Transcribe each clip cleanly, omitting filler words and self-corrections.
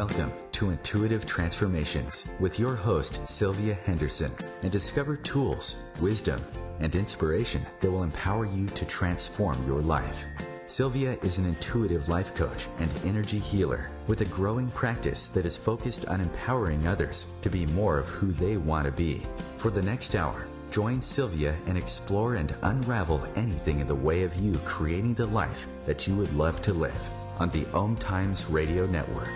Welcome to Intuitive Transformations with your host, Sylvia Henderson, and discover tools, wisdom, and inspiration that will empower you to transform your life. Sylvia is an intuitive life coach and energy healer with a growing practice that is focused on empowering others to be more of who they want to be. For the next hour, join Sylvia and explore and unravel anything in the way of you creating the life that you would love to live on the OMTimes radio network.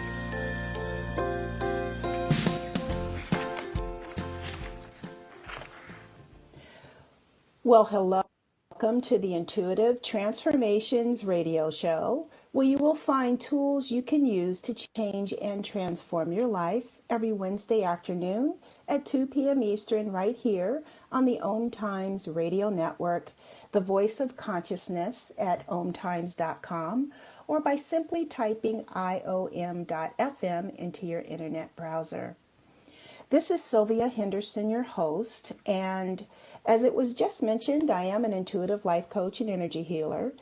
Well, hello. Welcome to the Intuitive Transformations radio show, where you will find tools you can use to change and transform your life every Wednesday afternoon at 2 p.m. Eastern right here on the OMTimes radio network, the voice of consciousness at omtimes.com, or by simply typing iom.fm into your internet browser. This is Sylvia Henderson, your host, and as it was just mentioned, I am an intuitive life coach and energy healer.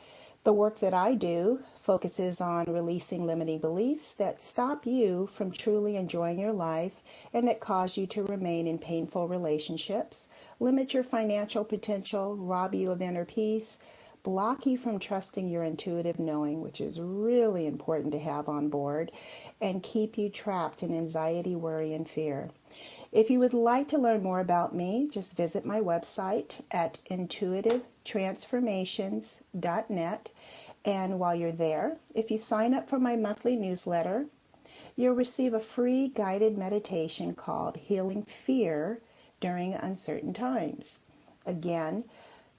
The work that I do focuses on releasing limiting beliefs that stop you from truly enjoying your life and that cause you to remain in painful relationships, limit your financial potential, rob you of inner peace, block you from trusting your intuitive knowing, which is really important to have on board, and keep you trapped in anxiety, worry, and fear. If you would like to learn more about me, just visit my website at intuitivetransformations.net. And while you're there, if you sign up for my monthly newsletter, you'll receive a free guided meditation called Healing Fear During Uncertain Times. Again,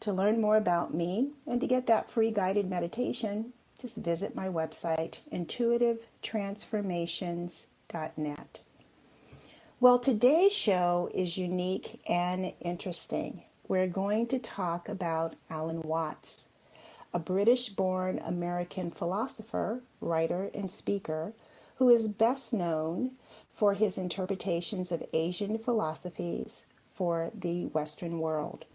to learn more about me and to get that free guided meditation, just visit my website, intuitivetransformations.net. Well, today's show is unique and interesting. We're going to talk about Alan Watts, a British-born American philosopher, writer, and speaker who is best known for his interpretations of Asian philosophies for the Western world.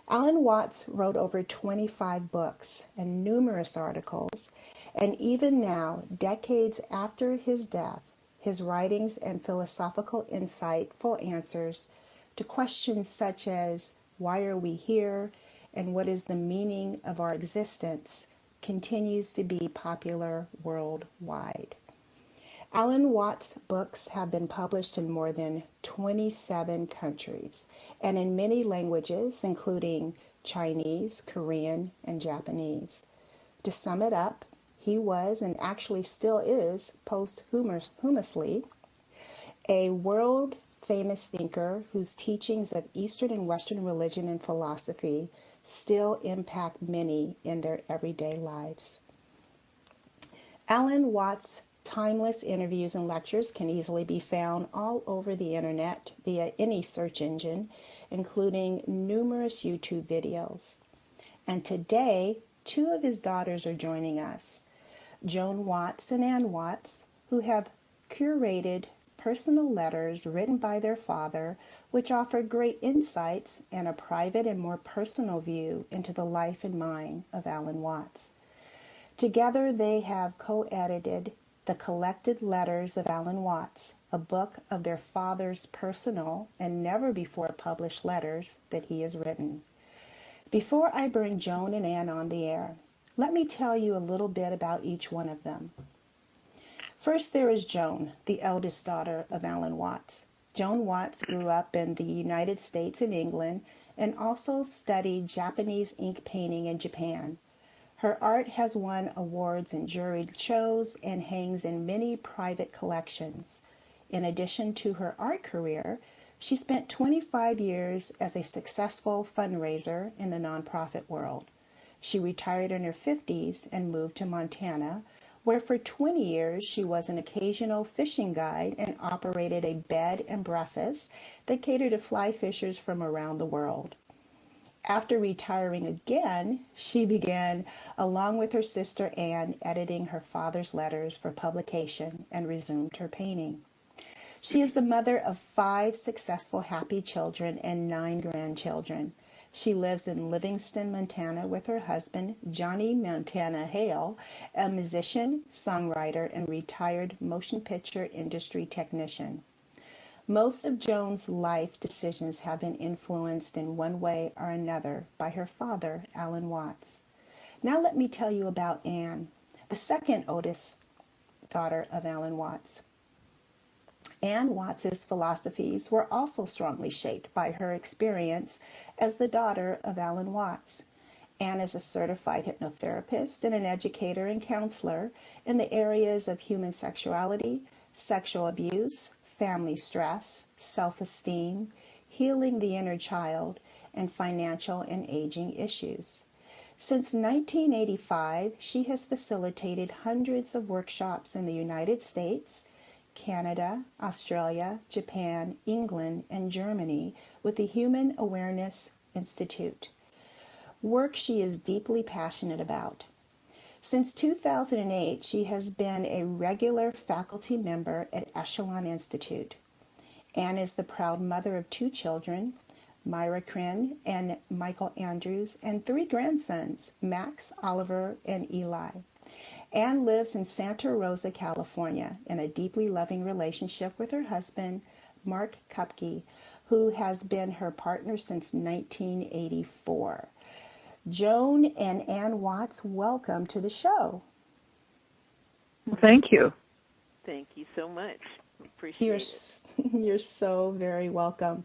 Alan Watts wrote over 25 books and numerous articles, and even now, decades after his death, his writings and philosophical insightful answers to questions such as why are we here and what is the meaning of our existence continues to be popular worldwide. Alan Watts' books have been published in more than 27 countries and in many languages, including Chinese, Korean, and Japanese. To sum it up, he was, and actually still is, posthumously, a world-famous thinker whose teachings of Eastern and Western religion and philosophy still impact many in their everyday lives. Alan Watts' timeless interviews and lectures can easily be found all over the internet via any search engine, including numerous YouTube videos. And today, two of his daughters are joining us, Joan Watts and Ann Watts, who have curated personal letters written by their father, which offer great insights and a private and more personal view into the life and mind of Alan Watts. Together, they have co-edited The Collected Letters of Alan Watts, a book of their father's personal and never-before-published letters that he has written. Before I bring Joan and Ann on the air, let me tell you a little bit about each one of them. First, there is Joan, the eldest daughter of Alan Watts. Joan Watts grew up in the United States and England and also studied Japanese ink painting in Japan. Her art has won awards in juried shows and hangs in many private collections. In addition to her art career, she spent 25 years as a successful fundraiser in the nonprofit world. She retired in her 50s and moved to Montana, where for 20 years she was an occasional fishing guide and operated a bed and breakfast that catered to fly fishers from around the world. After retiring again, she began, along with her sister Anne, editing her father's letters for publication and resumed her painting. She is the mother of 5 successful, happy children and 9 grandchildren. She lives in Livingston, Montana with her husband, Johnny Montana Hale, a musician, songwriter, and retired motion picture industry technician. Most of Joan's life decisions have been influenced in one way or another by her father, Alan Watts. Now let me tell you about Anne, the second oldest daughter of Alan Watts. Anne Watts's philosophies were also strongly shaped by her experience as the daughter of Alan Watts. Anne is a certified hypnotherapist and an educator and counselor in the areas of human sexuality, sexual abuse, family stress, self-esteem, healing the inner child, and financial and aging issues. Since 1985, she has facilitated hundreds of workshops in the United States, Canada, Australia, Japan, England, and Germany with the Human Awareness Institute, work she is deeply passionate about. Since 2008, she has been a regular faculty member at Echelon Institute. Anne is the proud mother of 2 children, Myra Kryn and Michael Andrews, and 3 grandsons, Max, Oliver, and Eli. Anne lives in Santa Rosa, California, in a deeply loving relationship with her husband, Mark Kupke, who has been her partner since 1984. Joan and Anne Watts, welcome to the show. Well, thank you. Thank you so much. Appreciate it. You're so very welcome.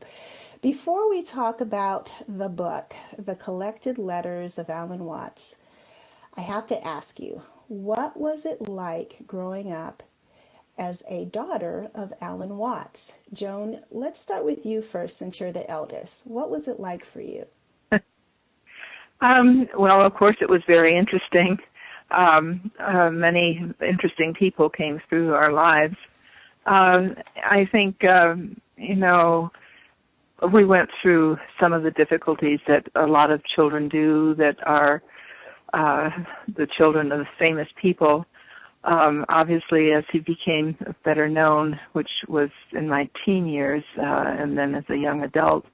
Before we talk about the book, The Collected Letters of Alan Watts, I have to ask you, what was it like growing up as a daughter of Alan Watts? Joan, let's start with you first since you're the eldest. What was it like for you? Well, of course, it was very interesting. Many interesting people came through our lives. I think, we went through some of the difficulties that a lot of children do that are the children of famous people. Obviously, as he became better known, which was in my teen years, and then as a young adult,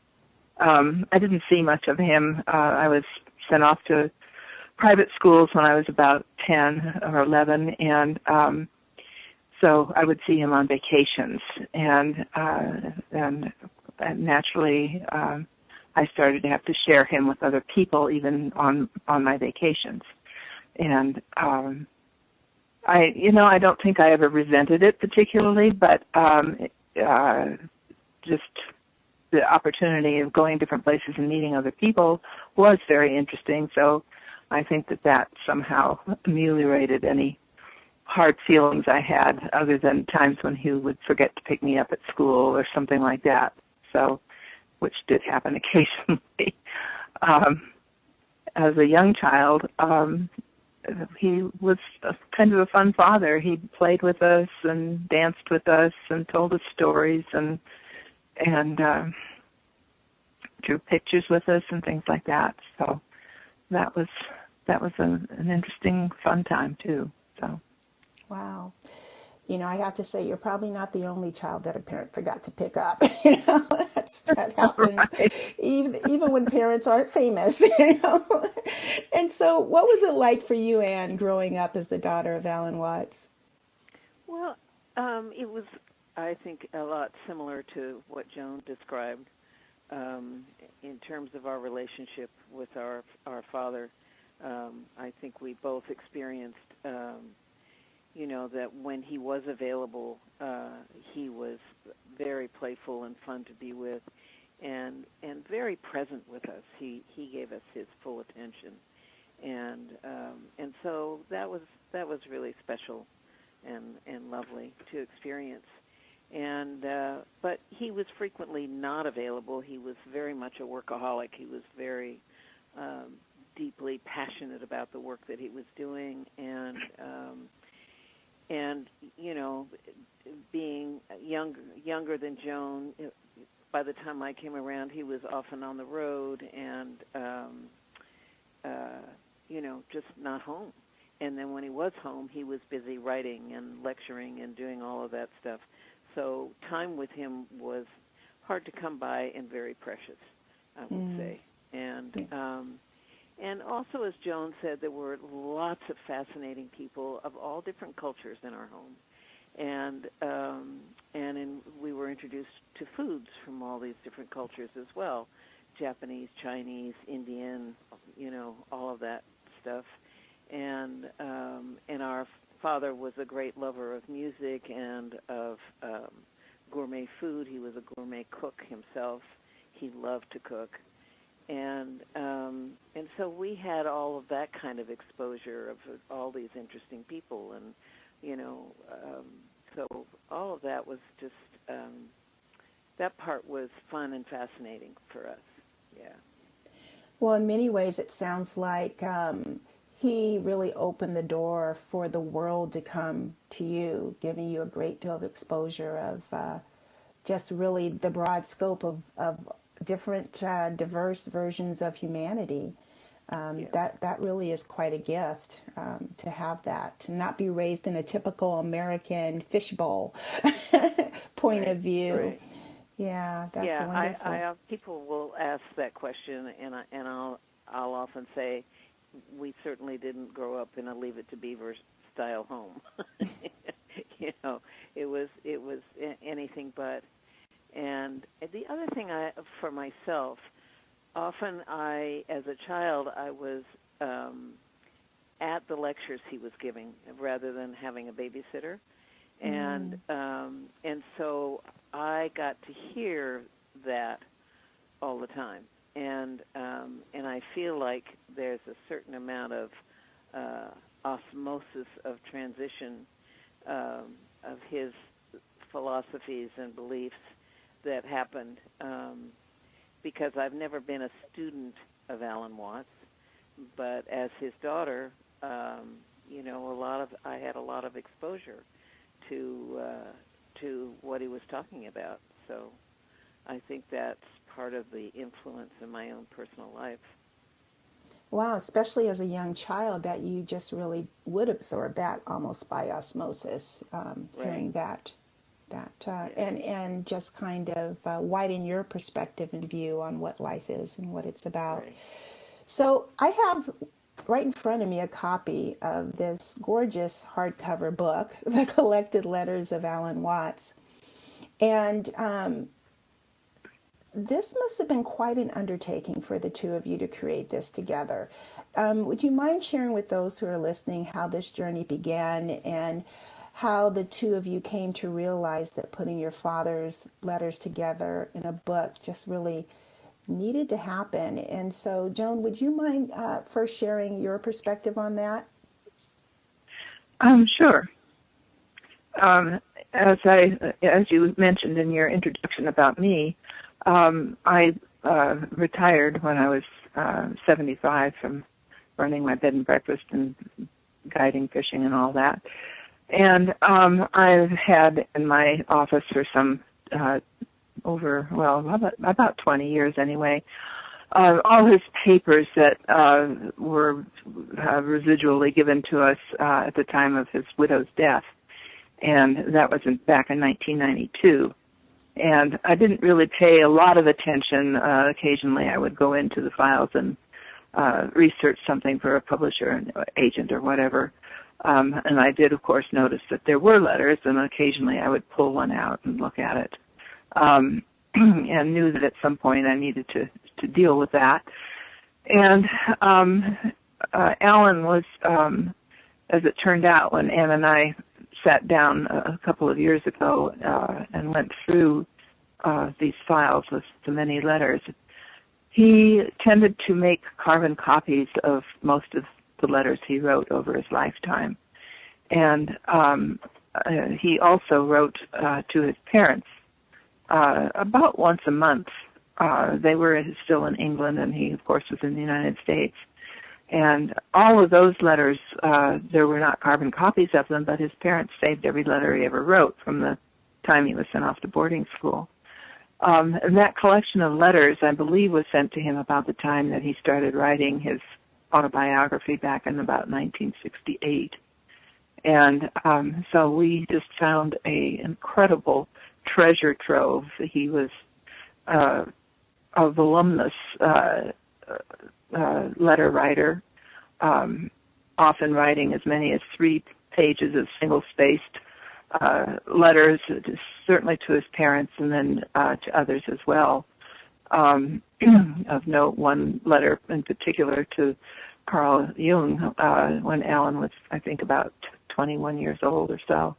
I didn't see much of him. I was sent off to private schools when I was about 10 or 11, and so I would see him on vacations, and naturally I started to have to share him with other people even on my vacations. And I don't think I ever resented it particularly, but just the opportunity of going different places and meeting other people was very interesting. So I think that somehow ameliorated any hard feelings I had, other than times when he would forget to pick me up at school or something like that. So, which did happen occasionally. As a young child, he was kind of a fun father. He played with us and danced with us and told us stories and drew pictures with us and things like that. So that was an interesting, fun time too. So. Wow. I have to say, you're probably not the only child that a parent forgot to pick up. That happens, Right. even when parents aren't famous. And so, what was it like for you, Anne, growing up as the daughter of Alan Watts? Well, it was, I think, a lot similar to what Joan described in terms of our relationship with our father. I think we both experienced that when he was available, he was very playful and fun to be with, and very present with us. He gave us his full attention, and so that was really special and lovely to experience. And but he was frequently not available. He was very much a workaholic. He was very deeply passionate about the work that he was doing, and being younger than Joan, by the time I came around, he was often on the road and, just not home. And then when he was home, he was busy writing and lecturing and doing all of that stuff. So time with him was hard to come by and very precious, I would say. And also, as Joan said, there were lots of fascinating people of all different cultures in our home, we were introduced to foods from all these different cultures as well, Japanese, Chinese, Indian, all of that stuff, and our father was a great lover of music and of gourmet food. He was a gourmet cook himself. He loved to cook. And so we had all of that kind of exposure of all these interesting people, and so all of that was just that part was fun and fascinating for us. Yeah. Well, in many ways, it sounds like he really opened the door for the world to come to you, giving you a great deal of exposure of just really the broad scope of different diverse versions of humanity. That really is quite a gift to have that, to not be raised in a typical American fishbowl point of view. Right. Yeah, that's wonderful. People will ask that question, and I'll often say we certainly didn't grow up in a Leave It to Beaver style home. It was anything but. And the other thing for myself, often as a child, I was at the lectures he was giving rather than having a babysitter, and so I got to hear that all the time, and I feel like there's a certain amount of osmosis of transition of his philosophies and beliefs that happened, because I've never been a student of Alan Watts, but as his daughter, I had a lot of exposure to what he was talking about. So I think that's part of the influence in my own personal life. Wow, especially as a young child, that you just really would absorb that almost by osmosis, hearing that. And just kind of widen your perspective and view on what life is and what it's about. Right. So I have right in front of me a copy of this gorgeous hardcover book, The Collected Letters of Alan Watts. And this must have been quite an undertaking for the two of you to create this together. Would you mind sharing with those who are listening how this journey began and how the two of you came to realize that putting your father's letters together in a book just really needed to happen? And so, Joan, would you mind first sharing your perspective on that? Sure. As you mentioned in your introduction about me, I retired when I was 75 from running my bed and breakfast and guiding fishing and all that. And I've had in my office for some about 20 years anyway, all his papers that were residually given to us at the time of his widow's death. And that was back in 1992. And I didn't really pay a lot of attention. Occasionally I would go into the files and research something for a publisher, an agent or whatever. And I did, of course, notice that there were letters, and occasionally I would pull one out and look at it, and knew that at some point I needed to deal with that. And Alan was, as it turned out, when Ann and I sat down a couple of years ago and went through these files with the many letters, he tended to make carbon copies of most of the letters he wrote over his lifetime. And he also wrote to his parents about once a month. They were still in England, and he, of course, was in the United States. And all of those letters, there were not carbon copies of them, but his parents saved every letter he ever wrote from the time he was sent off to boarding school. And that collection of letters, I believe, was sent to him about the time that he started writing his autobiography back in about 1968. And so we just found an incredible treasure trove. He was a voluminous letter writer, often writing as many as 3 pages of single-spaced letters, certainly to his parents and then to others as well. Of note, one letter in particular to Carl Jung when Alan was, I think, about 21 years old or so,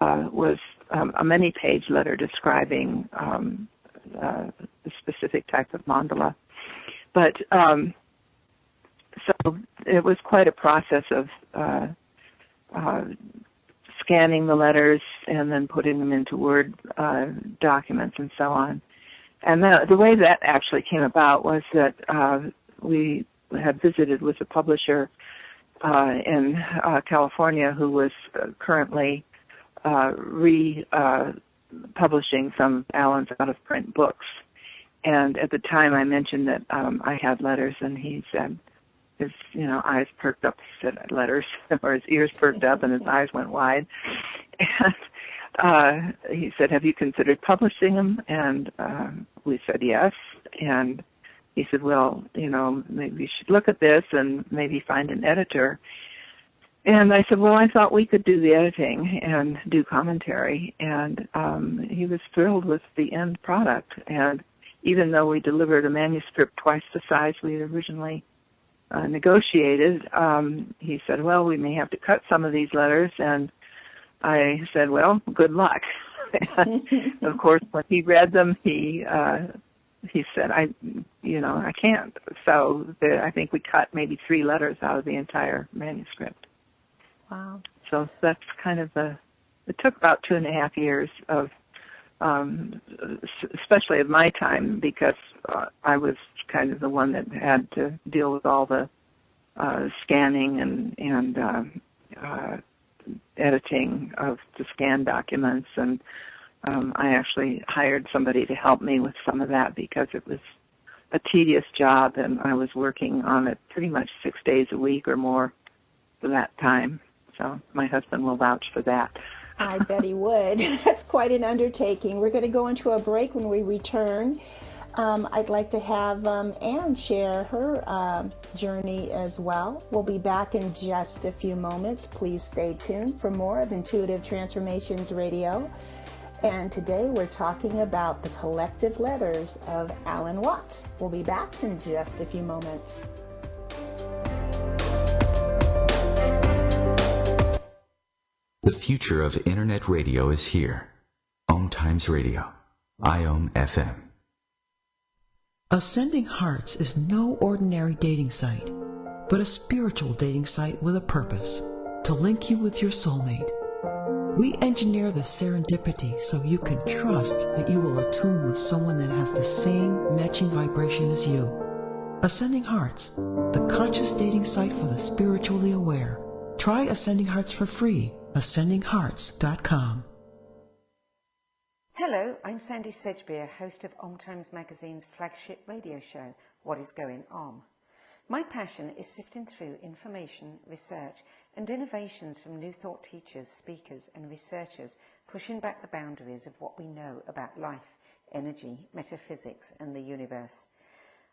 was a many-page letter describing a specific type of mandala. But so it was quite a process of scanning the letters and then putting them into Word documents and so on. And the way that actually came about was that we had visited with a publisher in California who was currently republishing some Alan's out-of-print books. And at the time I mentioned that I had letters, and he said, his eyes perked up. He said letters, or his ears perked up and his eyes went wide. And he said, have you considered publishing them? And we said yes. And he said, well, maybe you should look at this and maybe find an editor. And I said, well, I thought we could do the editing and do commentary. And he was thrilled with the end product. And even though we delivered a manuscript twice the size we had originally negotiated, he said, well, we may have to cut some of these letters. And I said, well, good luck. And of course, when he read them, he said, I can't. So I think we cut maybe 3 letters out of the entire manuscript. Wow. So that's kind of it took about 2.5 years of, especially of my time, because I was kind of the one that had to deal with all the scanning and editing of the scanned documents, and I actually hired somebody to help me with some of that because it was a tedious job, and I was working on it pretty much 6 days a week or more for that time. So my husband will vouch for that. I bet he would. That's quite an undertaking. We're going to go into a break. When we return, I'd like to have Anne share her journey as well. We'll be back in just a few moments. Please stay tuned for more of Intuitive Transformations Radio. And today we're talking about the collective letters of Alan Watts. We'll be back in just a few moments. The future of Internet radio is here. OMTimes Radio, IOM FM. Ascending Hearts is no ordinary dating site, but a spiritual dating site with a purpose, to link you with your soulmate. We engineer the serendipity so you can trust that you will attune with someone that has the same matching vibration as you. Ascending Hearts, the conscious dating site for the spiritually aware. Try Ascending Hearts for free. AscendingHearts.com. Hello, I'm Sandy Sedgbeer, host of OMTimes Magazine's flagship radio show, What is Going On? My passion is sifting through information, research, and innovations from new thought teachers, speakers, and researchers pushing back the boundaries of what we know about life, energy, metaphysics, and the universe.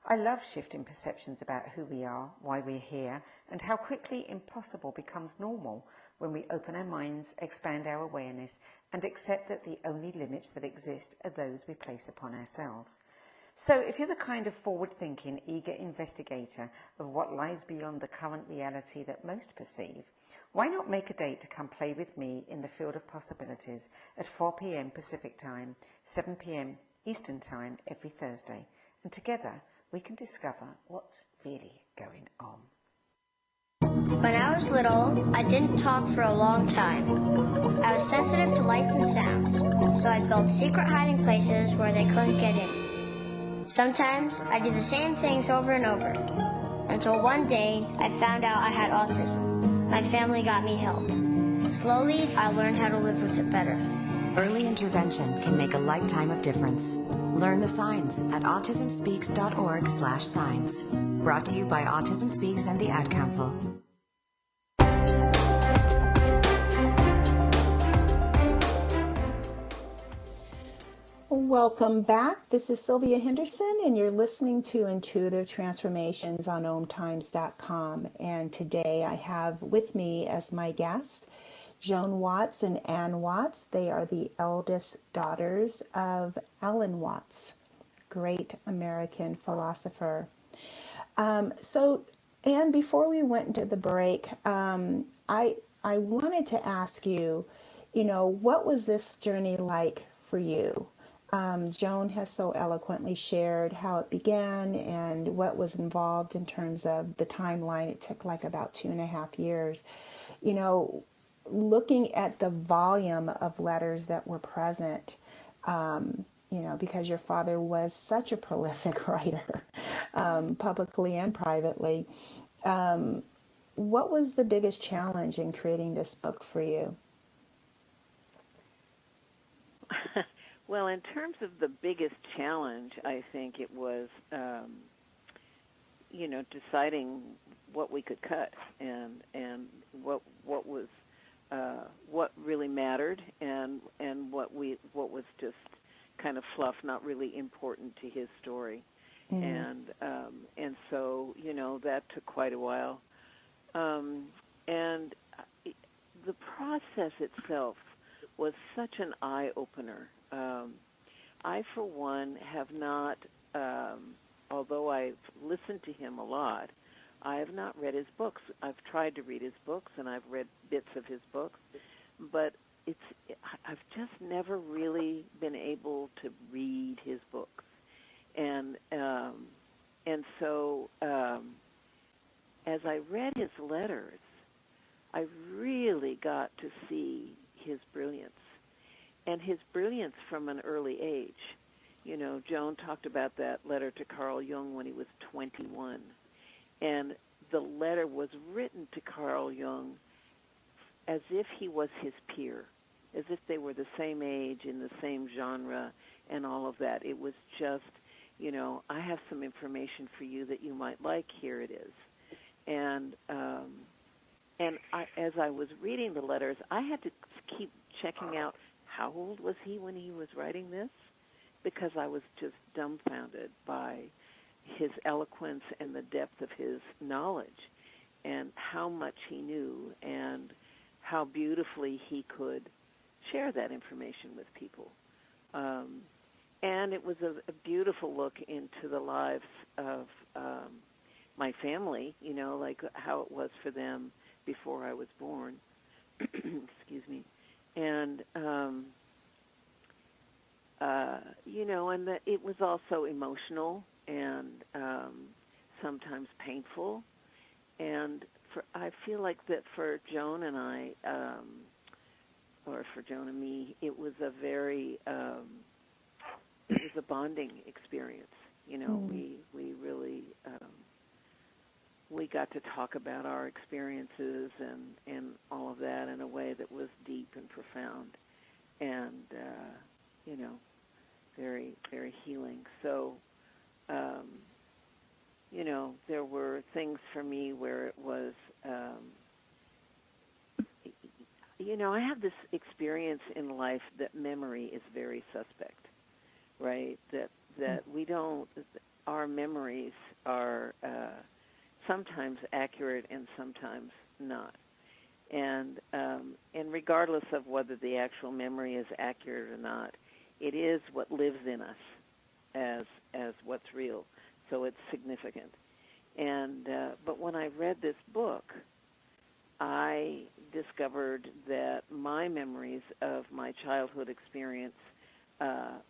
I love shifting perceptions about who we are, why we're here, and how quickly impossible becomes normal when we open our minds, expand our awareness, and accept that the only limits that exist are those we place upon ourselves. So if you're the kind of forward-thinking, eager investigator of what lies beyond the current reality that most perceive, why not make a date to come play with me in the field of possibilities at 4 p.m. Pacific Time, 7 p.m. Eastern Time every Thursday, and together we can discover what's really going on. When I was little, I didn't talk for a long time. I was sensitive to lights and sounds, so I built secret hiding places where they couldn't get in. Sometimes I did the same things over and over, until one day I found out I had autism. My family got me help. Slowly, I learned how to live with it better. Early intervention can make a lifetime of difference. Learn the signs at autismspeaks.org/signs. Brought to you by Autism Speaks and the Ad Council. Welcome back. This is Sylvia Henderson, and you're listening to Intuitive Transformations on OMTimes.com. And today I have with me as my guest Joan Watts and Ann Watts. They are the eldest daughters of Alan Watts, great American philosopher. Ann, before we went into the break, I wanted to ask you, what was this journey like for you? Joan has so eloquently shared how it began and what was involved in terms of the timeline. It took like about 2.5 years. Looking at the volume of letters that were present, because your father was such a prolific writer, publicly and privately. What was the biggest challenge in creating this book for you? Well, in terms of the biggest challenge, I think it was, deciding what we could cut and what was what really mattered and what was just kind of fluff, not really important to his story, and so that took quite a while, and the process itself was such an eye-opener. I, for one, have not, although I've listened to him a lot, I have not read his books. I've tried to read his books, and I've read bits of his books, but I've just never really been able to read his books. And so as I read his letters, I really got to see his brilliance. And his brilliance from an early age. Joan talked about that letter to Carl Jung when he was 21. And the letter was written to Carl Jung as if he was his peer, as if they were the same age, in the same genre, and all of that. It was just, I have some information for you that you might like. Here it is. And as I was reading the letters, I had to keep checking out how old was he when he was writing this, because I was just dumbfounded by his eloquence and the depth of his knowledge and how much he knew and how beautifully he could share that information with people. And it was a beautiful look into the lives of my family, like how it was for them before I was born. Excuse me. And, and that it was also emotional and sometimes painful. And I feel like that for Joan and I, or for Joan and me, it was a very, it was a bonding experience. We really, we got to talk about our experiences and all of that in a way that was deep and profound and, very, very healing. So, there were things for me where it was, I have this experience in life that memory is very suspect, right? That we don't, our memories are sometimes accurate and sometimes not. And regardless of whether the actual memory is accurate or not, it is what lives in us as what's real. So it's significant. And but when I read this book, I discovered that my memories of my childhood experience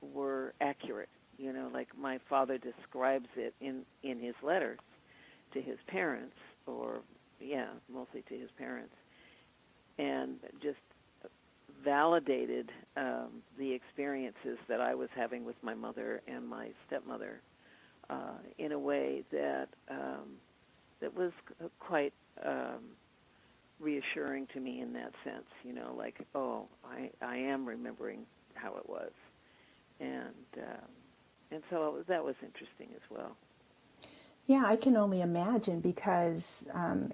were accurate. Like my father describes it in his letters to his parents, or mostly to his parents, and just validated the experiences that I was having with my mother and my stepmother in a way that that was quite reassuring to me in that sense. Like, oh, I am remembering how it was, and so that was interesting as well. Yeah, I can only imagine because,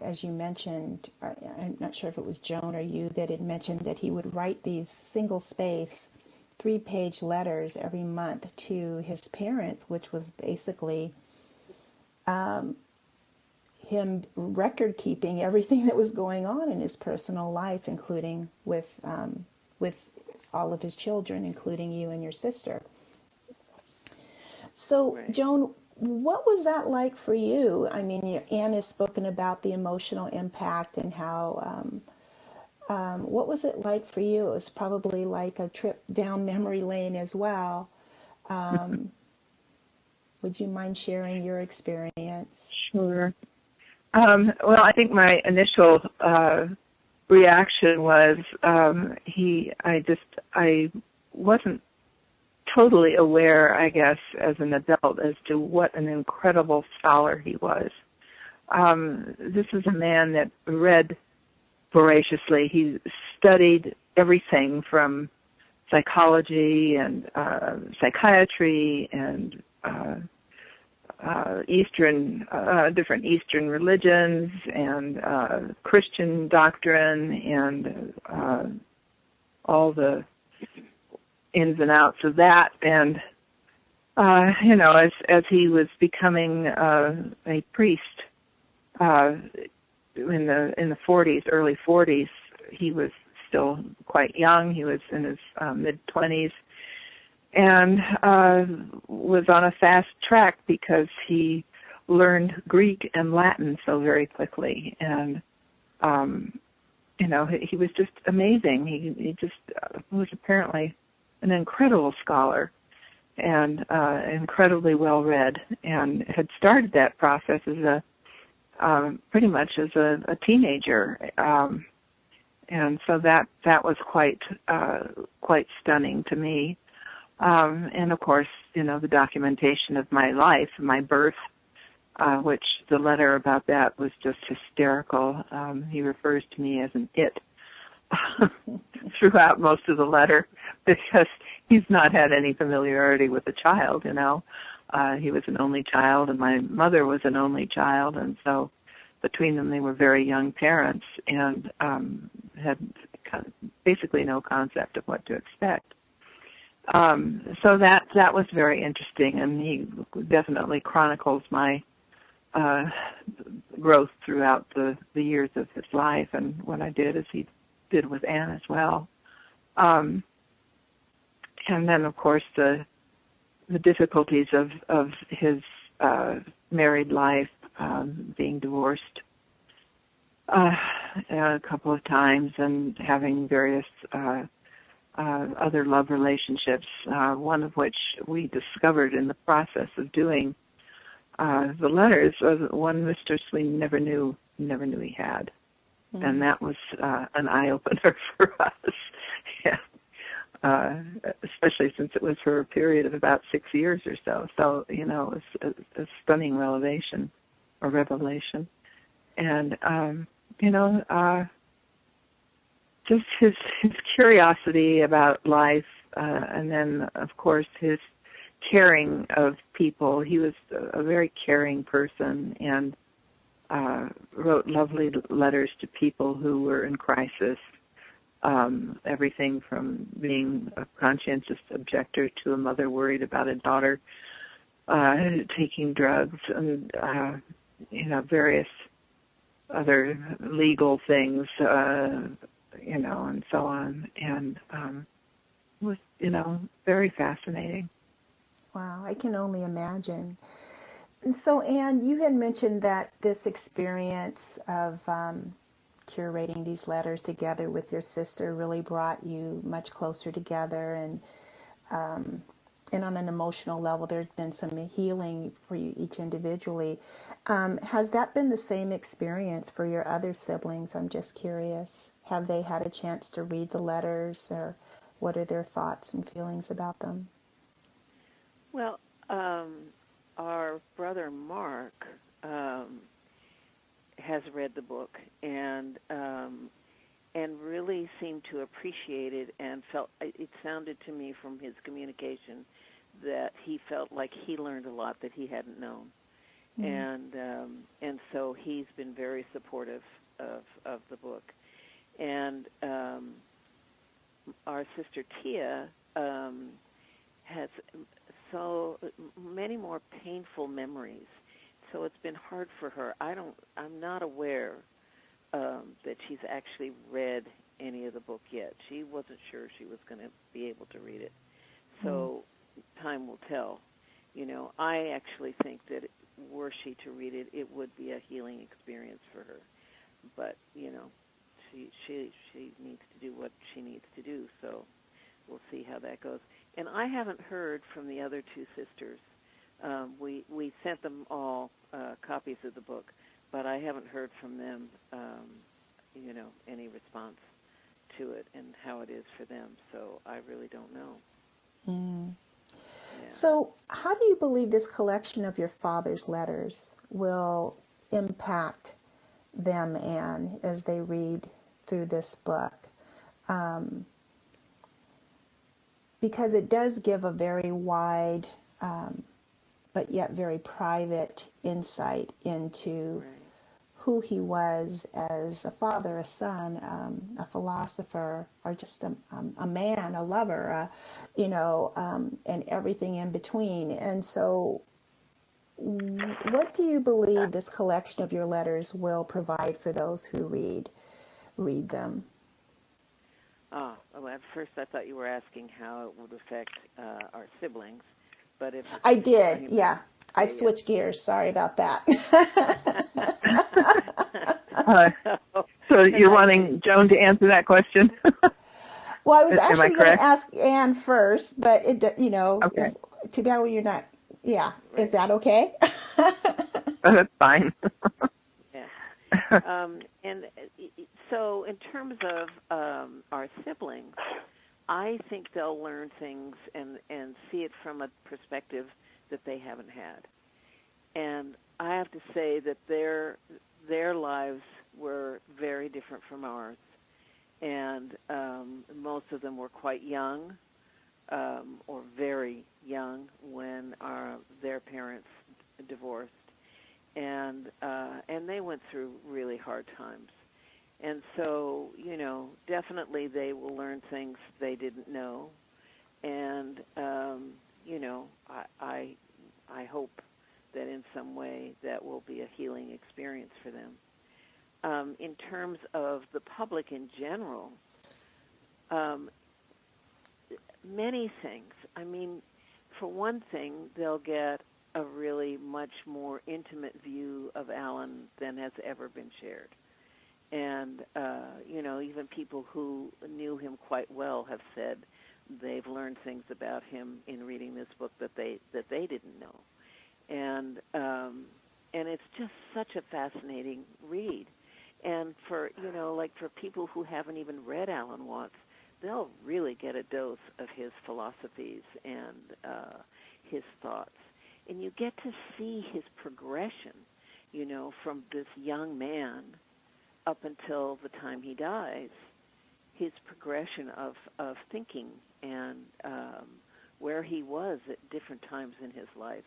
as you mentioned, I'm not sure if it was Joan or you that had mentioned that he would write these single-space 3-page letters every month to his parents, which was basically him record keeping everything that was going on in his personal life, including with all of his children, including you and your sister. So, Right. Joan, what was that like for you? I mean, Anne has spoken about the emotional impact and how, what was it like for you? It was probably like a trip down memory lane as well. Would you mind sharing your experience? Sure. Well, I think my initial reaction was I wasn't totally aware, I guess, as an adult as to what an incredible scholar he was. This is a man that read voraciously. He studied everything from psychology and psychiatry and different Eastern religions and Christian doctrine and all the ins and outs of that. And as he was becoming a priest in the 40s, early 40s, he was still quite young. He was in his mid-20s. And was on a fast track because he learned Greek and Latin so very quickly. And, he was just amazing. He just was apparently an incredible scholar and incredibly well-read, and had started that process as pretty much as a teenager. And so that was quite stunning to me. And of course, the documentation of my life, my birth, which the letter about that was just hysterical. He refers to me as an it throughout most of the letter because he's not had any familiarity with a child, He was an only child and my mother was an only child, and so between them they were very young parents and had basically no concept of what to expect. So that was very interesting, and he definitely chronicles my growth throughout the years of his life and what I did, as he did with Anne as well. And then, of course, the difficulties of his married life, being divorced a couple of times and having various other love relationships, one of which we discovered in the process of doing the letters was one Mr. Sweeney never knew he had. Mm-hmm. And that was an eye-opener for us, yeah. Especially since it was for a period of about 6 years or so. So, it was a stunning revelation. And, just his curiosity about life, and then, of course, his caring of people. He was a very caring person and wrote lovely letters to people who were in crisis, everything from being a conscientious objector to a mother worried about a daughter taking drugs and, various other legal things, and so on. And it was, very fascinating. Wow, I can only imagine. And so, Anne, you had mentioned that this experience of curating these letters together with your sister really brought you much closer together, and on an emotional level, there's been some healing for you each individually. Has that been the same experience for your other siblings? I'm just curious. Have they had a chance to read the letters, or what are their thoughts and feelings about them? Well, our brother Mark has read the book and really seemed to appreciate it, and felt it sounded to me from his communication that he felt like he learned a lot that he hadn't known, and so he's been very supportive of the book, and our sister Tia has so many more painful memories. So it's been hard for her. I'm not aware that she's actually read any of the book yet. She wasn't sure she was going to be able to read it. So time will tell. I actually think that were she to read it, it would be a healing experience for her. But, she needs to do what she needs to do, so we'll see how that goes. And I haven't heard from the other two sisters. We sent them all copies of the book, but I haven't heard from them, any response to it and how it is for them. So I really don't know. Yeah. So how do you believe this collection of your father's letters will impact them, Anne, as they read through this book? Because it does give a very wide but yet very private insight into who he was as a father, a son, a philosopher, or just a man, a lover, and everything in between. And so what do you believe this collection of your letters will provide for those who read them? Well, at first I thought you were asking how it would affect our siblings, but if I did, yeah. I've switched gears. Sorry about that. So you're wanting Joan to answer that question? Well, I was actually going to ask Anne first, but okay. Too bad you're not. Yeah, right. Is that okay? That's fine. Yeah. And so, in terms of our siblings, I think they'll learn things and see it from a perspective that they haven't had. And I have to say that their lives were very different from ours. And most of them were quite young or very young when their parents divorced. And they went through really hard times. And so, definitely they will learn things they didn't know. And, I hope that in some way that will be a healing experience for them. In terms of the public in general, many things. I mean, for one thing, they'll get a really much more intimate view of Alan than has ever been shared. And, even people who knew him quite well have said they've learned things about him in reading this book that they didn't know. And it's just such a fascinating read. And for people who haven't even read Alan Watts, they'll really get a dose of his philosophies and his thoughts. And you get to see his progression, from this young man up until the time he dies, his progression of thinking and where he was at different times in his life.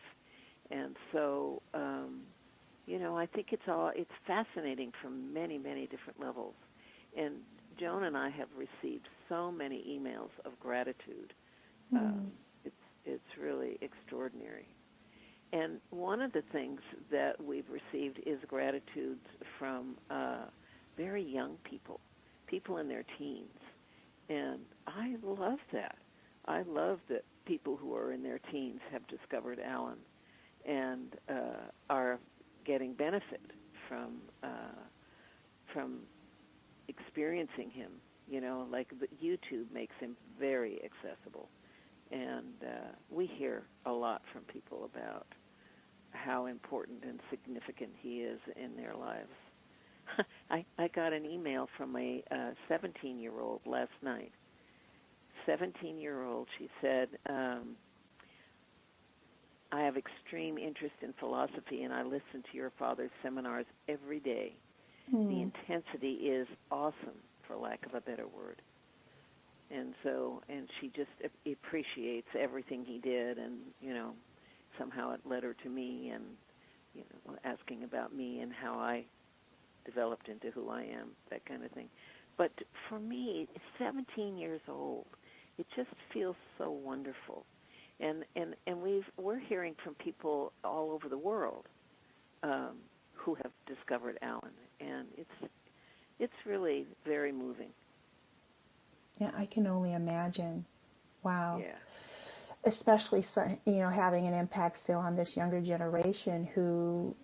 And so, I think it's fascinating from many, many different levels. And Joan and I have received so many emails of gratitude. It's really extraordinary. And one of the things that we've received is gratitude from very young people in their teens. And I love that. I love that people who are in their teens have discovered Alan and are getting benefit from experiencing him. Like the YouTube makes him very accessible. And we hear a lot from people about how important and significant he is in their lives. I got an email from a 17-year-old last night. 17-year-old, she said, I have extreme interest in philosophy, and I listen to your father's seminars every day. The intensity is awesome, for lack of a better word. And she just appreciates everything he did, and, somehow it led her to me and, asking about me and how I developed into who I am, that kind of thing. But for me, 17 years old, it just feels so wonderful. And we're hearing from people all over the world who have discovered Alan, and it's really very moving. Yeah, I can only imagine. Wow. Yeah. Especially, having an impact still on this younger generation who,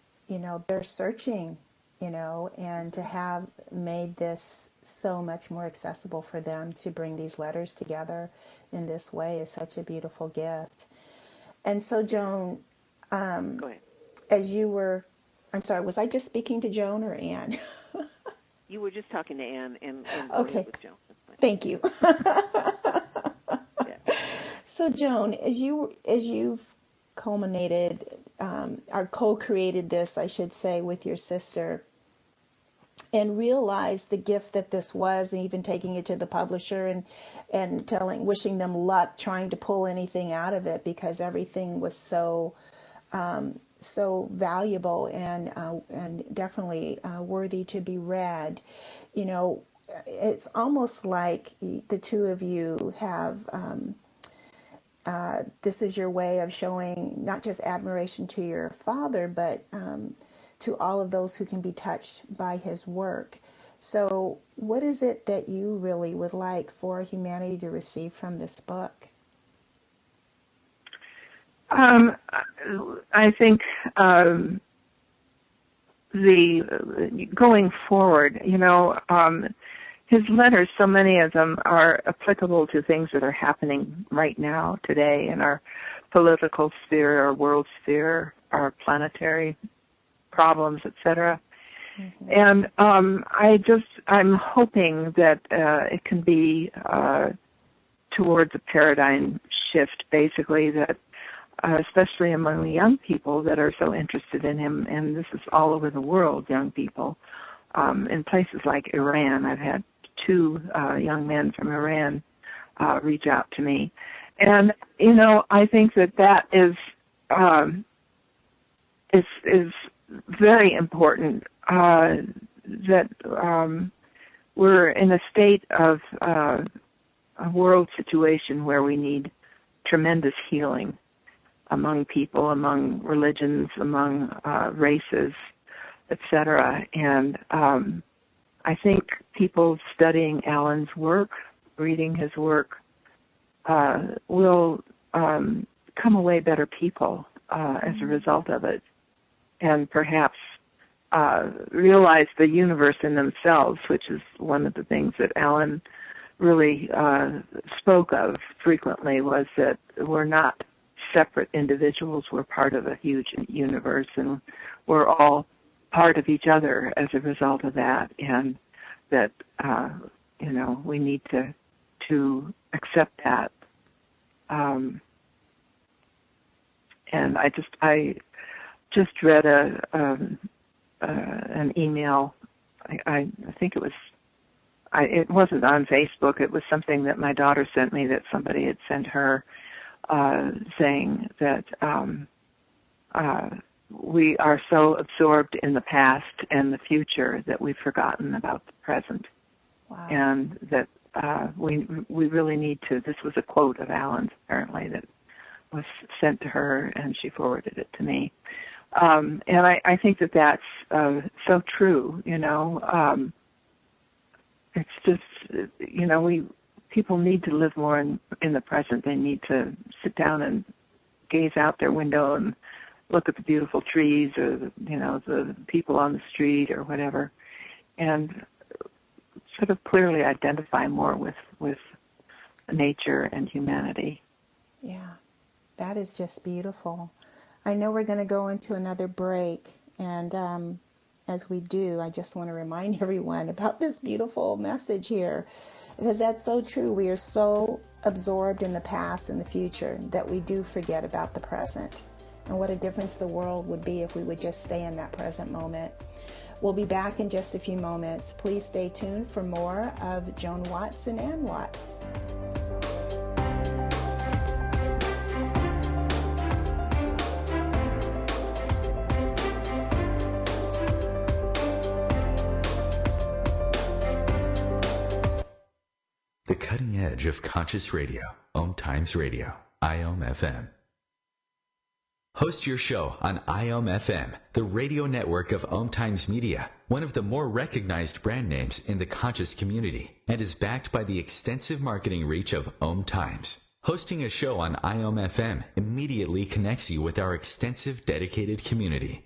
they're searching, and to have made this so much more accessible for them to bring these letters together in this way is such a beautiful gift. And so, Joan, Go ahead. as you were, I'm sorry, was I just speaking to Joan or Anne? You were just talking to Anne and okay. with Joan. Thank you. Yeah. So, Joan, as you've culminated or co-created this, I should say, with your sister, and realized the gift that this was, and even taking it to the publisher and wishing them luck trying to pull anything out of it, because everything was so valuable and definitely worthy to be read. It's almost like the two of you have this is your way of showing not just admiration to your father, but to all of those who can be touched by his work. So what is it that you really would like for humanity to receive from this book? I think the going forward, his letters, so many of them are applicable to things that are happening right now, today, in our political sphere, our world sphere, our planetary problems, etc. Mm-hmm. And I'm hoping that it can be towards a paradigm shift, basically, that especially among the young people that are so interested in him, and this is all over the world, young people, in places like Iran. I've had 2 young men from Iran reach out to me. And, I think that is very important, that we're in a state of a world situation where we need tremendous healing among people, among religions, among races, etc. And I think people studying Alan's work, reading his work, will come away better people as a result of it, and perhaps realize the universe in themselves, which is one of the things that Alan really spoke of frequently, was that we're not separate individuals. We're part of a huge universe, and we're all part of each other as a result of that, and that we need to accept that. And I just read an email. I think it wasn't on Facebook. It was something that my daughter sent me that somebody had sent her, saying that we are so absorbed in the past and the future that we've forgotten about the present. Wow. And that we really need to. This was a quote of Alan's, apparently, that was sent to her, and she forwarded it to me. And I think that's so true. It's just people need to live more in the present. They need to sit down and gaze out their window and look at the beautiful trees, or the people on the street, or whatever, and sort of clearly identify more with nature and humanity. Yeah, that is just beautiful. I know we're going to go into another break, and as we do, I just want to remind everyone about this beautiful message here, because that's so true. We are so absorbed in the past and the future that we do forget about the present, and what a difference the world would be if we would just stay in that present moment. We'll be back in just a few moments. Please stay tuned for more of Joan Watts and Ann Watts. the cutting edge of conscious radio, OMTimes Radio, IOM-FM. Host your show on IOM-FM, the radio network of OMTimes Media, one of the more recognized brand names in the conscious community, and is backed by the extensive marketing reach of OMTimes. Hosting a show on IOM-FM immediately connects you with our extensive dedicated community.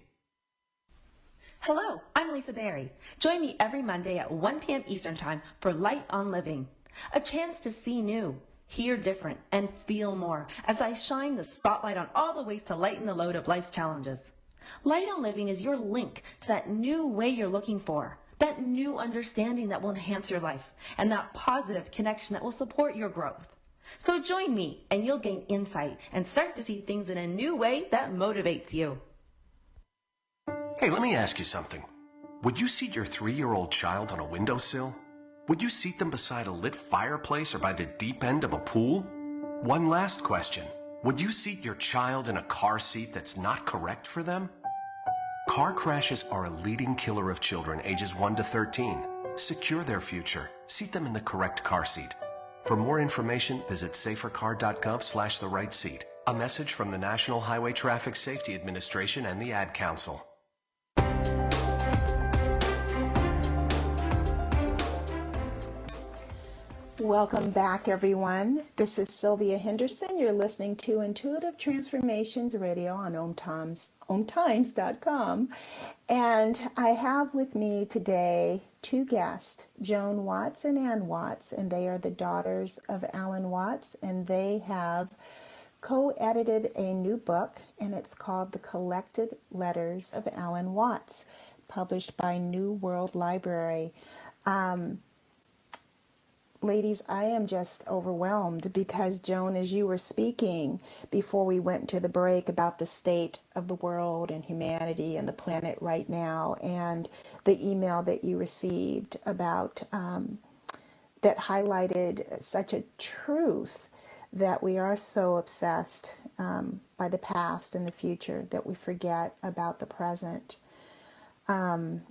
Hello, I'm Lisa Berry. Join me every Monday at 1 p.m. Eastern Time for Light on Living, a chance to see new, hear different, and feel more as I shine the spotlight on all the ways to lighten the load of life's challenges. Light on Living is your link to that new way you're looking for, that new understanding that will enhance your life, and that positive connection that will support your growth. So join me and you'll gain insight and start to see things in a new way that motivates you. Hey, let me ask you something. Would you seat your 3-year-old child on a windowsill? Would you seat them beside a lit fireplace or by the deep end of a pool? One last question. Would you seat your child in a car seat that's not correct for them? Car crashes are a leading killer of children ages 1 to 13. Secure their future. Seat them in the correct car seat. For more information, visit safercar.gov/the-right-seat. A message from the National Highway Traffic Safety Administration and the Ad Council. Welcome back, everyone. This is Sylvia Henderson. You're listening to Intuitive Transformations Radio on OMTimes.com. And I have with me today two guests, Joan Watts and Ann Watts, and they are the daughters of Alan Watts, and they have co-edited a new book, and it's called The Collected Letters of Alan Watts, published by New World Library. Ladies, I am just overwhelmed because, Joan, as you were speaking before we went to the break about the state of the world and humanity and the planet right now, and the email that you received about that highlighted such a truth that we are so obsessed by the past and the future that we forget about the present.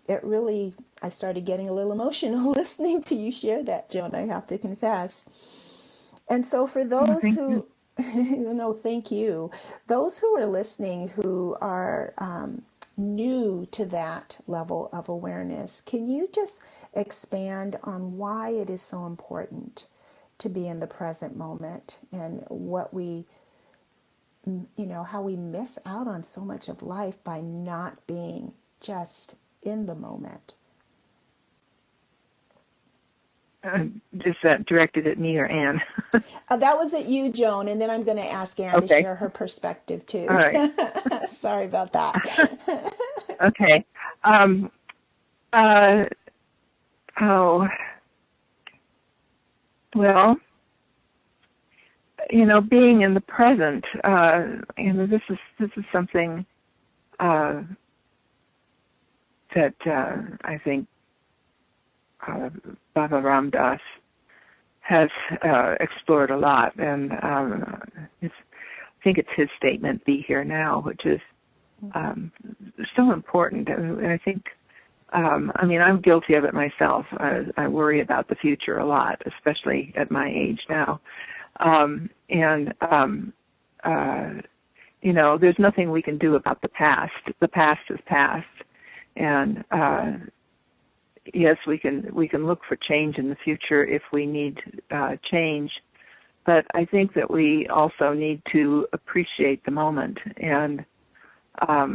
It really, I started getting a little emotional listening to you share that, Joan, I have to confess. And so for those who, thank you. Those who are listening who are new to that level of awareness, can you just expand on why it is so important to be in the present moment and what we, how we miss out on so much of life by not being just in the moment? Is that directed at me or Anne? That was at you, Joan, and then I'm going to ask Anne to share her perspective too. All right. Sorry about that. Okay. Well, being in the present, this is something that I think Baba Ram Dass has explored a lot, and I think it's his statement, "Be here now," which is so important. And I think, I'm guilty of it myself. I worry about the future a lot, especially at my age now. There's nothing we can do about the past. The past is past. And yes, we can look for change in the future if we need change, but I think that we also need to appreciate the moment, and I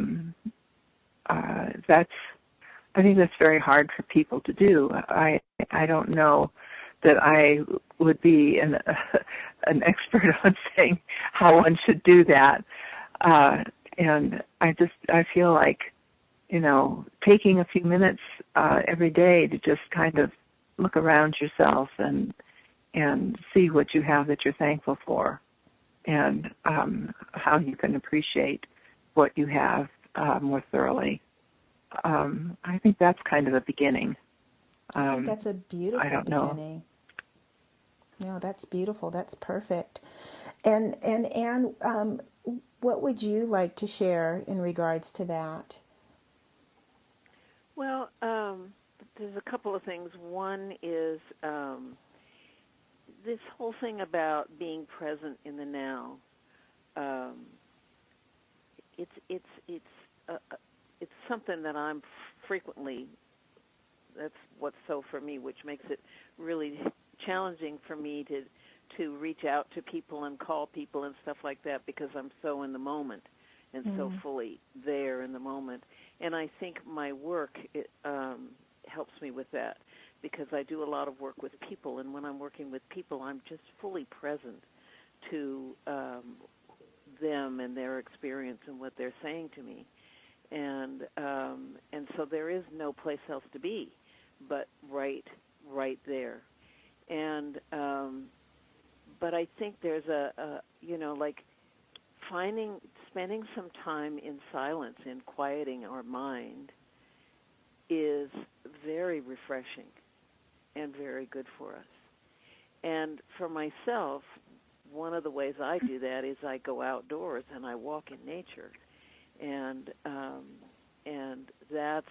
think that's very hard for people to do. I don't know that I would be an expert on saying how one should do that, and I feel like, taking a few minutes every day to just kind of look around yourself and see what you have that you're thankful for, and how you can appreciate what you have more thoroughly. I think that's kind of a beginning. I think that's a beautiful beginning. No, that's beautiful. That's perfect. And Anne, what would you like to share in regards to that? Well, there's a couple of things. One is this whole thing about being present in the now, it's something that I'm frequently. That's what's so for me, which makes it really challenging for me to reach out to people and call people and stuff like that, because I'm so in the moment and so fully there in the moment. And I think my work helps me with that, because I do a lot of work with people, and when I'm working with people, I'm just fully present to them and their experience and what they're saying to me. And so there is no place else to be but right there. And but I think there's spending some time in silence, in quieting our mind, is very refreshing and very good for us. And for myself, one of the ways I do that is I go outdoors and I walk in nature, and that's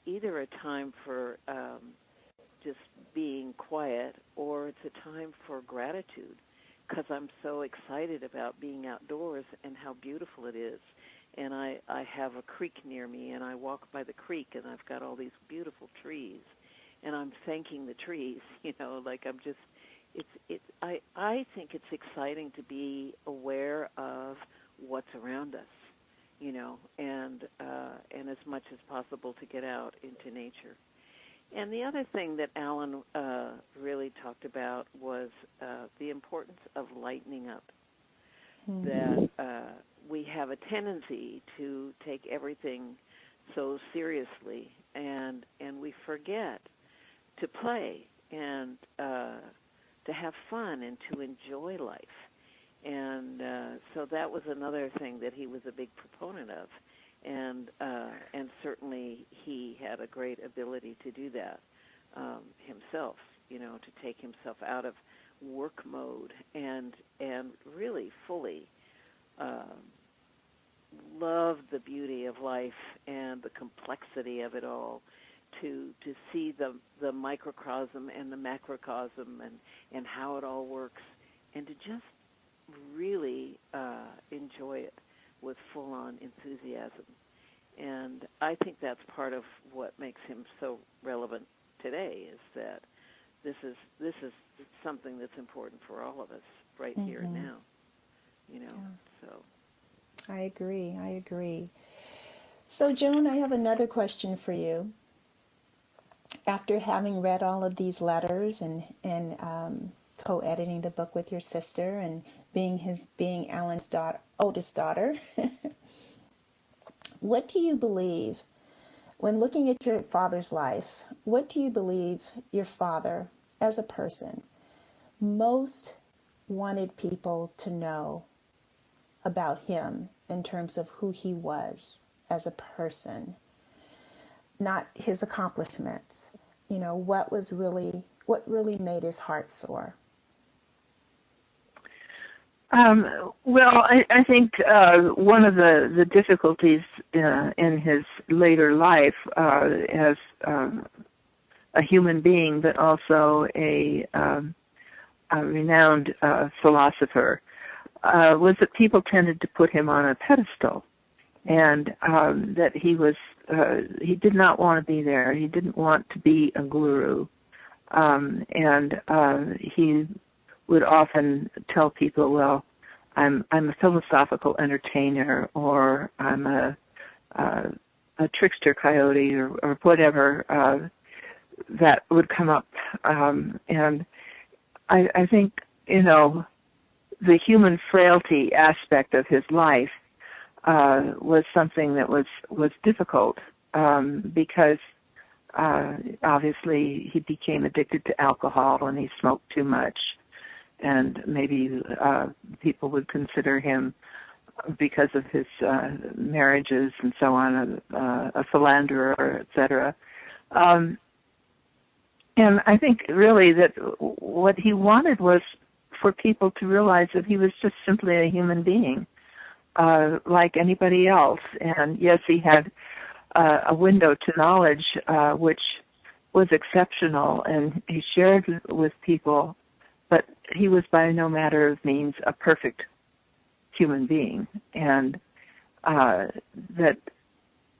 either a time for just being quiet, or it's a time for gratitude, because I'm so excited about being outdoors and how beautiful it is. And I have a creek near me, and I walk by the creek, and I've got all these beautiful trees, and I'm thanking the trees, like I'm just, I think it's exciting to be aware of what's around us, and as much as possible to get out into nature. And the other thing that Alan really talked about was the importance of lightening up. That we have a tendency to take everything so seriously, and we forget to play and to have fun and to enjoy life. And so that was another thing that he was a big proponent of. And certainly he had a great ability to do that himself, to take himself out of work mode and really fully love the beauty of life and the complexity of it all, to see the microcosm and the macrocosm and how it all works, and to just really enjoy it with full-on enthusiasm. And I think that's part of what makes him so relevant today, is that this is something that's important for all of us right here and now, so. I agree. So, Joan, I have another question for you. After having read all of these letters and co-editing the book with your sister and being Alan's oldest daughter, what do you believe, when looking at your father's life, what do you believe your father, as a person, most wanted people to know about him in terms of who he was as a person? Not his accomplishments, what really made his heart soar? Well, I think one of the difficulties in his later life as a human being, but also a renowned philosopher, was that people tended to put him on a pedestal, and that he did not want to be there. He didn't want to be a guru, and he would often tell people, well, I'm a philosophical entertainer, or I'm a trickster coyote, or whatever that would come up. And I think, the human frailty aspect of his life was something that was difficult, because obviously he became addicted to alcohol and he smoked too much. And maybe people would consider him, because of his marriages and so on, a philanderer, etc. And I think really that what he wanted was for people to realize that he was just simply a human being, like anybody else. And yes, he had a window to knowledge, which was exceptional, and he shared with people, but he was by no manner of means a perfect human being, and that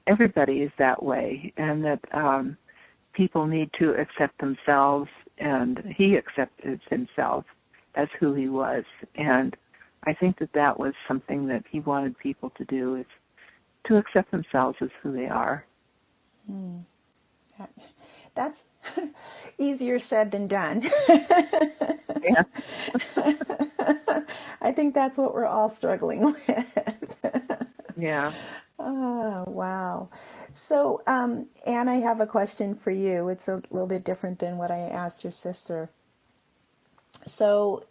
everybody is that way, and that people need to accept themselves, and he accepted himself as who he was. And I think that that was something that he wanted people to do, is to accept themselves as who they are. Mm. That's easier said than done. Yeah. I think that's what we're all struggling with. Yeah. Oh, wow. So, Anne, I have a question for you. It's a little bit different than what I asked your sister. So,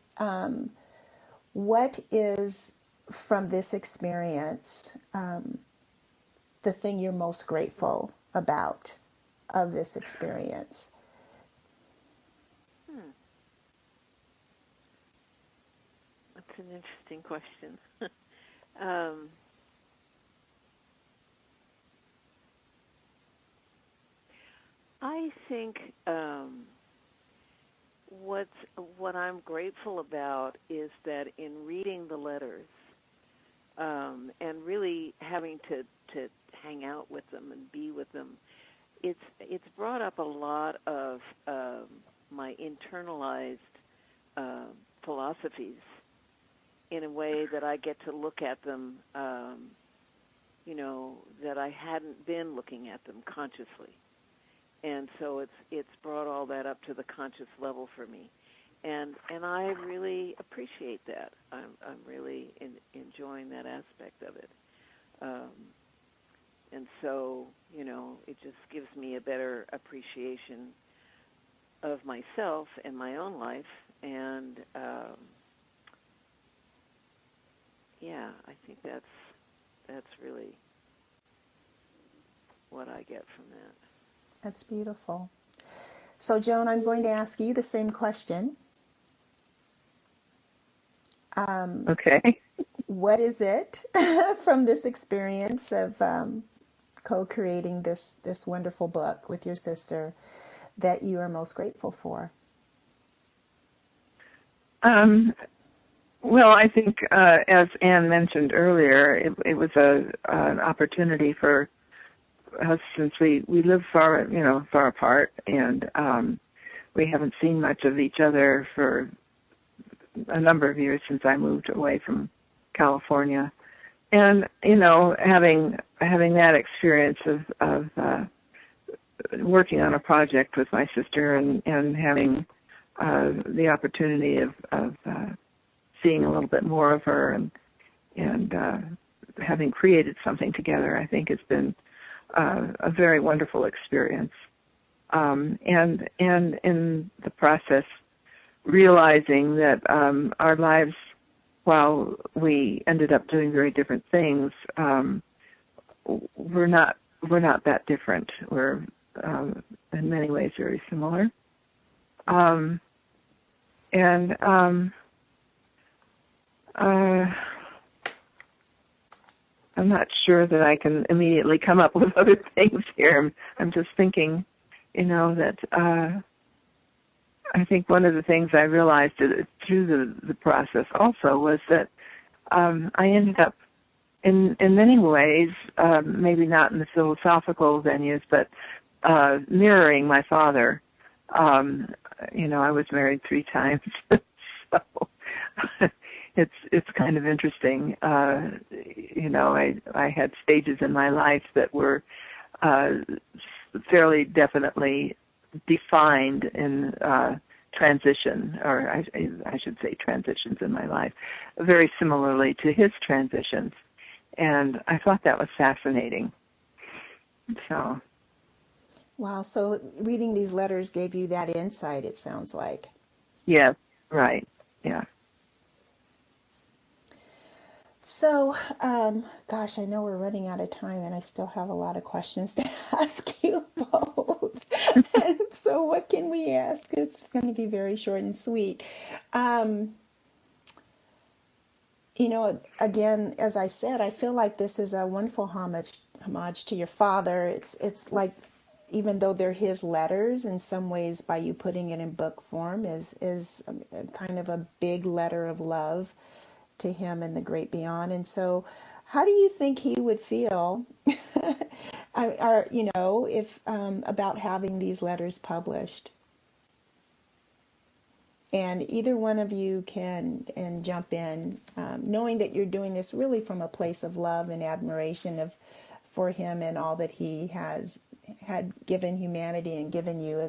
what is, from this experience, the thing you're most grateful about of this experience? That's an interesting question. I think what I'm grateful about is that in reading the letters and really having to hang out with them and be with them, it's brought up a lot of my internalized philosophies in a way that I get to look at them, that I hadn't been looking at them consciously. And so it's brought all that up to the conscious level for me, and I really appreciate that. I'm really enjoying that aspect of it, and so it just gives me a better appreciation of myself and my own life, and I think that's really what I get from that. That's beautiful. So, Joan, I'm going to ask you the same question. Okay. What is it from this experience of co-creating this wonderful book with your sister that you are most grateful for? Well, I think, as Anne mentioned earlier, it was an opportunity for us, since we live far apart, and we haven't seen much of each other for a number of years since I moved away from California, and having that experience of working on a project with my sister, and having the opportunity of seeing a little bit more of her, and having created something together, I think has been a very wonderful experience, and in the process, realizing that our lives, while we ended up doing very different things, we're not that different. We're in many ways very similar, and I'm not sure that I can immediately come up with other things here. I'm just thinking, that I think one of the things I realized through the process also was that I ended up, in many ways, maybe not in the philosophical venues, but mirroring my father. I was married 3 times, so it's kind of interesting. I had stages in my life that were fairly definitely defined in transition, or I should say transitions in my life, very similarly to his transitions. And I thought that was fascinating. So. Wow, so reading these letters gave you that insight, it sounds like. Yes, right, yeah. So, gosh, I know we're running out of time, and I still have a lot of questions to ask you both. And so what can we ask? It's going to be very short and sweet. Again, as I said, I feel like this is a wonderful homage to your father. It's like even though they're his letters, in some ways, by you putting it in book form is kind of a big letter of love to him and the great beyond. And so, how do you think he would feel, if about having these letters published? And either one of you can jump in, knowing that you're doing this really from a place of love and admiration for him and all that he had given humanity and given you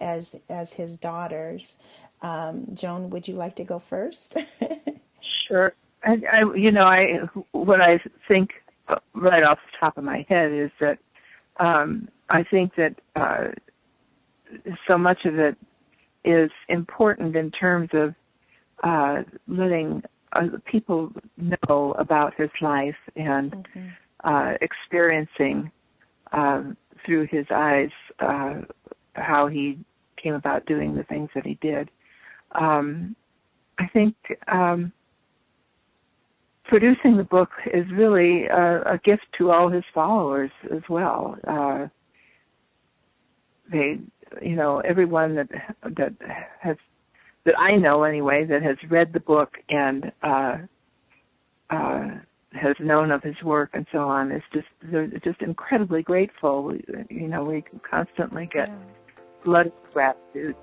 as his daughters. Joan, would you like to go first? Sure. What I think right off the top of my head is that I think that so much of it is important in terms of letting people know about his life and experiencing through his eyes how he came about doing the things that he did. I think producing the book is really a gift to all his followers as well. Everyone that I know anyway, that has read the book and has known of his work and so on, they're just incredibly grateful. We constantly get blood of gratitude.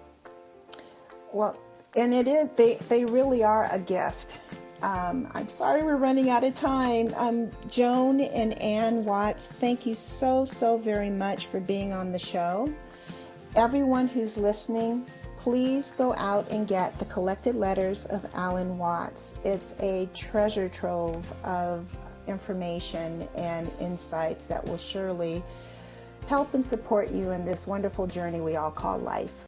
Well, and it is, they really are a gift. I'm sorry we're running out of time. Joan and Ann Watts, thank you so very much for being on the show. Everyone who's listening, please go out and get the collected letters of Alan Watts. It's a treasure trove of information and insights that will surely help and support you in this wonderful journey we all call life.